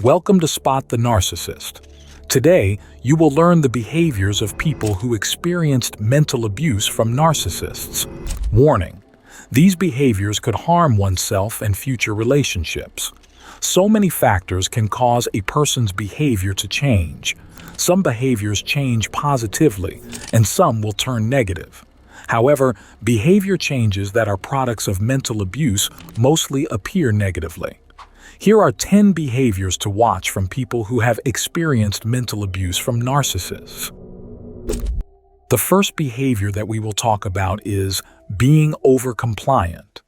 Welcome to Spot the Narcissist. Today, you will learn the behaviors of people who experienced mental abuse from narcissists. Warning: these behaviors could harm oneself and future relationships. So many factors can cause a person's behavior to change. Some behaviors change positively, and some will turn negative. However, behavior changes that are products of mental abuse mostly appear negatively. Here are 10 behaviors to watch from people who have experienced mental abuse from narcissists. The first behavior that we will talk about is being overcompliant.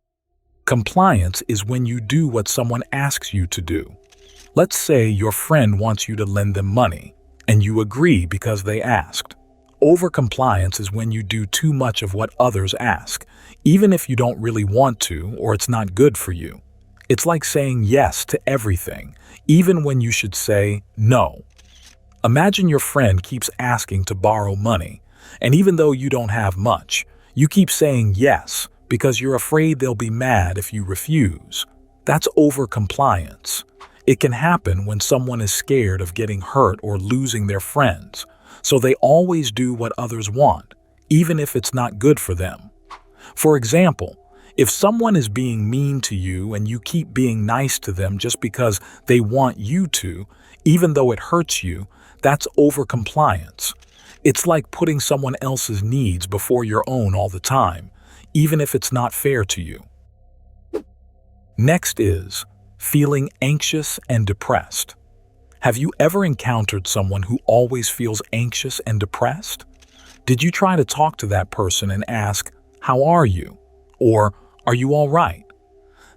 Compliance is when you do what someone asks you to do. Let's say your friend wants you to lend them money, and you agree because they asked. Overcompliance is when you do too much of what others ask, even if you don't really want to or it's not good for you. It's like saying yes to everything, even when you should say no. Imagine your friend keeps asking to borrow money, and even though you don't have much, you keep saying yes because you're afraid they'll be mad if you refuse. That's overcompliance. It can happen when someone is scared of getting hurt or losing their friends, so they always do what others want, even if it's not good for them. For example, if someone is being mean to you and you keep being nice to them just because they want you to, even though it hurts you, that's overcompliance. It's like putting someone else's needs before your own all the time, even if it's not fair to you. Next is feeling anxious and depressed. Have you ever encountered someone who always feels anxious and depressed? Did you try to talk to that person and ask, "How are you?" or "Are you all right?"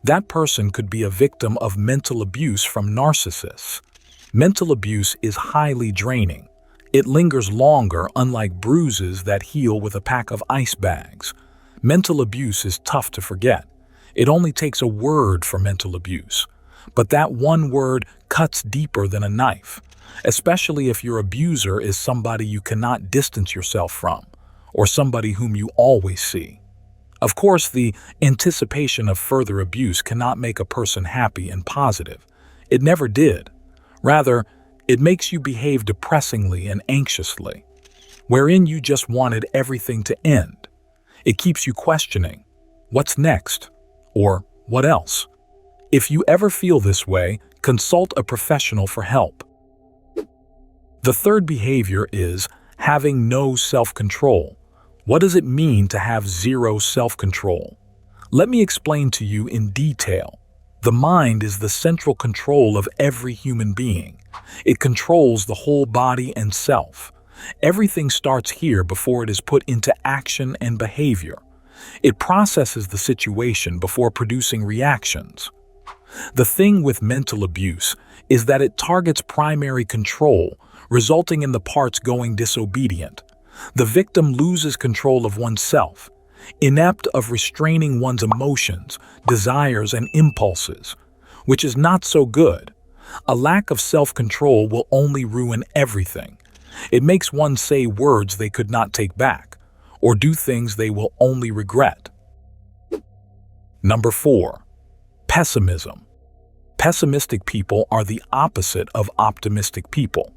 That person could be a victim of mental abuse from narcissists. Mental abuse is highly draining. It lingers longer, unlike bruises that heal with a pack of ice bags. Mental abuse is tough to forget. It only takes a word for mental abuse. But that one word cuts deeper than a knife, especially if your abuser is somebody you cannot distance yourself from, or somebody whom you always see. Of course, the anticipation of further abuse cannot make a person happy and positive. It never did. Rather, it makes you behave depressingly and anxiously, wherein you just wanted everything to end. It keeps you questioning, what's next? Or what else? If you ever feel this way, consult a professional for help. The third behavior is having no self-control. What does it mean to have zero self-control? Let me explain to you in detail. The mind is the central control of every human being. It controls the whole body and self. Everything starts here before it is put into action and behavior. It processes the situation before producing reactions. The thing with mental abuse is that it targets primary control, resulting in the parts going disobedient. The victim loses control of oneself, inept of restraining one's emotions, desires, and impulses, which is not so good. A lack of self-control will only ruin everything. It makes one say words they could not take back, or do things they will only regret. Number 4. Pessimism. Pessimistic people are the opposite of optimistic people.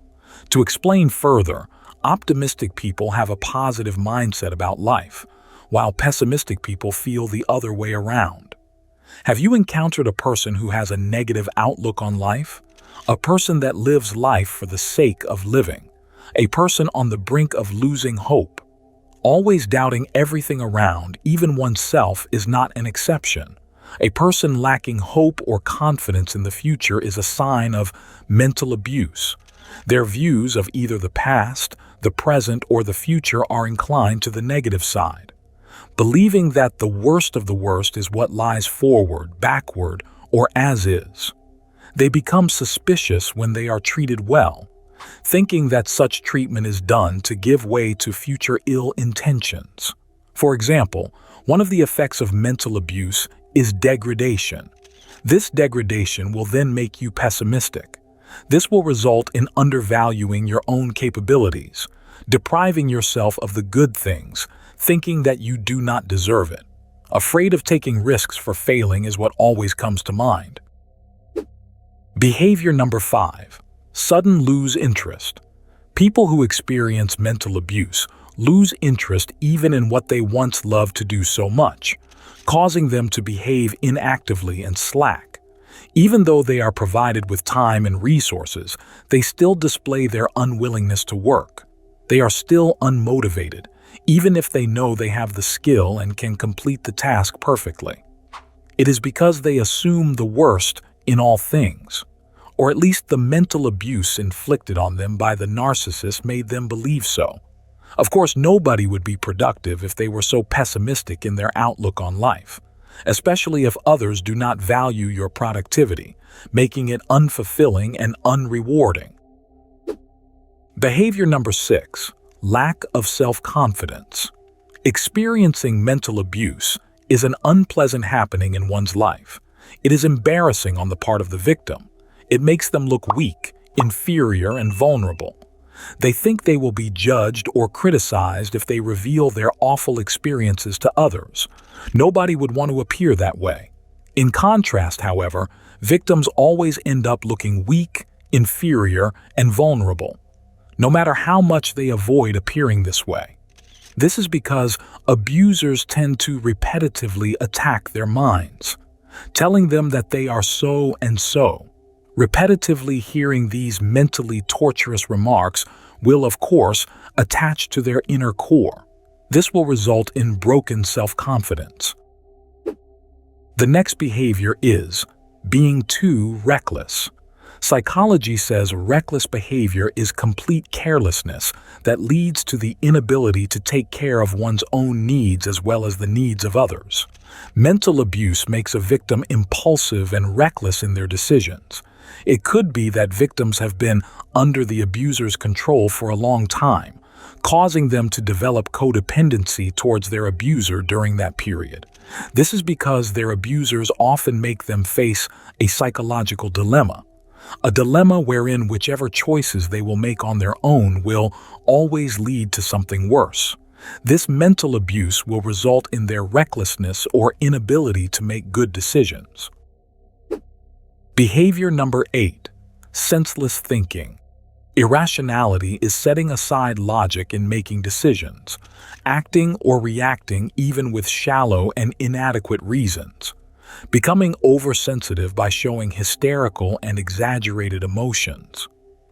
To explain further, optimistic people have a positive mindset about life, while pessimistic people feel the other way around. Have you encountered a person who has a negative outlook on life? A person that lives life for the sake of living. A person on the brink of losing hope. Always doubting everything around, even oneself, is not an exception. A person lacking hope or confidence in the future is a sign of mental abuse. Their views of either the past, the present, or the future are inclined to the negative side, believing that the worst of the worst is what lies forward, backward, or as is. They become suspicious when they are treated well, thinking that such treatment is done to give way to future ill intentions. For example, one of the effects of mental abuse is degradation. This degradation will then make you pessimistic. This will result in undervaluing your own capabilities, depriving yourself of the good things, thinking that you do not deserve it. Afraid of taking risks for failing is what always comes to mind. Behavior number 5. Sudden lose interest. People who experience mental abuse lose interest even in what they once loved to do so much, causing them to behave inactively and slack. Even though they are provided with time and resources, they still display their unwillingness to work. They are still unmotivated, even if they know they have the skill and can complete the task perfectly. It is because they assume the worst in all things, or at least the mental abuse inflicted on them by the narcissist made them believe so. Of course, nobody would be productive if they were so pessimistic in their outlook on life, especially if others do not value your productivity, making it unfulfilling and unrewarding. Behavior number 6. Lack of self-confidence. Experiencing mental abuse is an unpleasant happening in one's life. It is embarrassing on the part of the victim. It makes them look weak, inferior, and vulnerable. They think they will be judged or criticized if they reveal their awful experiences to others. Nobody would want to appear that way. In contrast, however, victims always end up looking weak, inferior, and vulnerable, no matter how much they avoid appearing this way. This is because abusers tend to repetitively attack their minds, telling them that they are so and so. Repetitively hearing these mentally torturous remarks will, of course, attach to their inner core. This will result in broken self-confidence. The next behavior is being too reckless. Psychology says reckless behavior is complete carelessness that leads to the inability to take care of one's own needs as well as the needs of others. Mental abuse makes a victim impulsive and reckless in their decisions. It could be that victims have been under the abuser's control for a long time, causing them to develop codependency towards their abuser during that period. This is because their abusers often make them face a psychological dilemma, a dilemma wherein whichever choices they will make on their own will always lead to something worse. This mental abuse will result in their recklessness or inability to make good decisions. Behavior number 8. Senseless thinking. Irrationality is setting aside logic in making decisions, acting or reacting even with shallow and inadequate reasons, becoming oversensitive by showing hysterical and exaggerated emotions.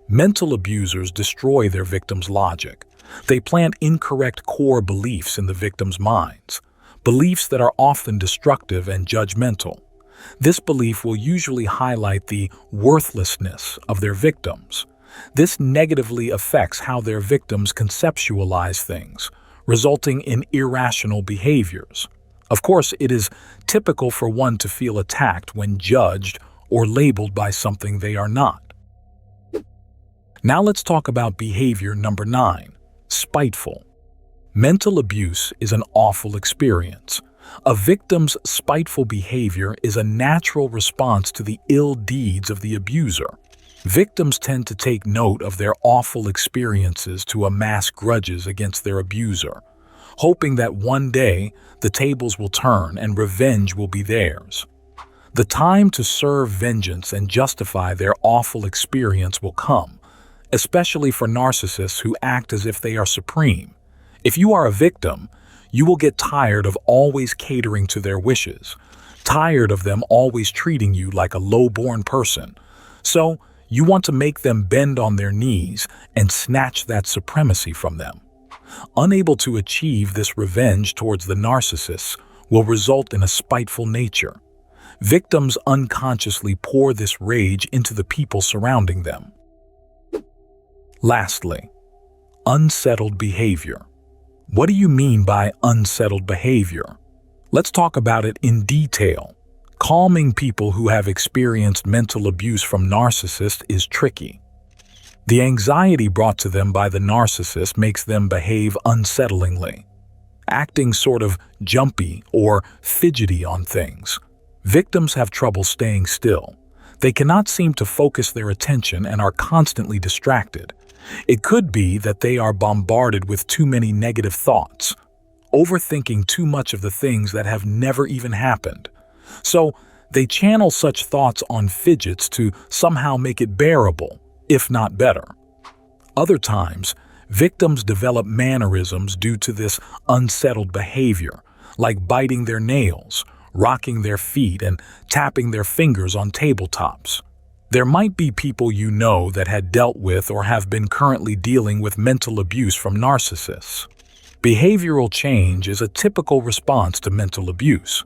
Mental abusers destroy their victims' logic. They plant incorrect core beliefs in the victims' minds, beliefs that are often destructive and judgmental. This belief will usually highlight the worthlessness of their victims. This negatively affects how their victims conceptualize things, resulting in irrational behaviors. Of course, it is typical for one to feel attacked when judged or labeled by something they are not. Now let's talk about behavior number 9, spiteful. Mental abuse is an awful experience. A victim's spiteful behavior is a natural response to the ill deeds of the abuser. Victims tend to take note of their awful experiences to amass grudges against their abuser, hoping that one day the tables will turn and revenge will be theirs. The time to serve vengeance and justify their awful experience will come, especially for narcissists who act as if they are supreme. If you are a victim, you will get tired of always catering to their wishes, tired of them always treating you like a low-born person. So, you want to make them bend on their knees and snatch that supremacy from them. Unable to achieve this revenge towards the narcissists will result in a spiteful nature. Victims unconsciously pour this rage into the people surrounding them. Lastly, unsettled behavior. What do you mean by unsettled behavior? Let's talk about it in detail. Calming people who have experienced mental abuse from narcissists is tricky. The anxiety brought to them by the narcissist makes them behave unsettlingly, acting sort of jumpy or fidgety on things. Victims have trouble staying still. They cannot seem to focus their attention and are constantly distracted. It could be that they are bombarded with too many negative thoughts, overthinking too much of the things that have never even happened. So, They channel such thoughts on fidgets to somehow make it bearable, if not better. Other times, victims develop mannerisms due to this unsettled behavior, like biting their nails, rocking their feet, and tapping their fingers on tabletops. There might be people you know that had dealt with or have been currently dealing with mental abuse from narcissists. Behavioral change is a typical response to mental abuse.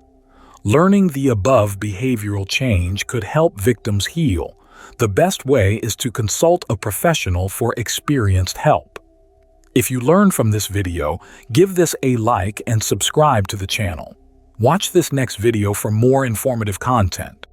Learning the above behavioral change could help victims heal. The best way is to consult a professional for experienced help. If you learned from this video, give this a like and subscribe to the channel. Watch this next video for more informative content.